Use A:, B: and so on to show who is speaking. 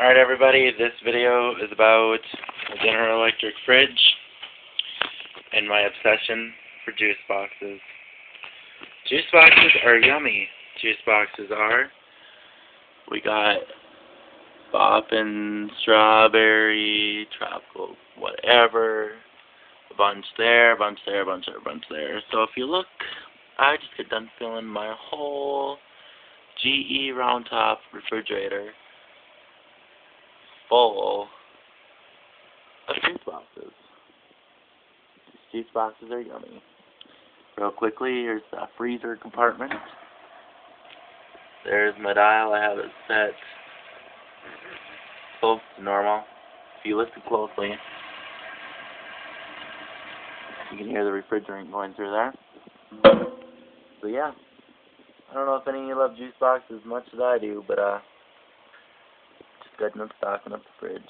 A: Alright everybody, this video is about a General Electric fridge and my obsession for juice boxes. Juice boxes are yummy. Juice boxes are. We got boppin', strawberry, tropical, whatever. A bunch there, a bunch there, a bunch there, a bunch there. So if you look, I just got done filling my whole GE roundtop refrigerator full of juice boxes. These juice boxes are yummy. Real quickly, here's the freezer compartment. There's my dial. I have it set close to normal. If you listen closely, you can hear the refrigerant going through there. So yeah, I don't know if any of you love juice boxes as much as I do, but just good enough stocking up the fridge.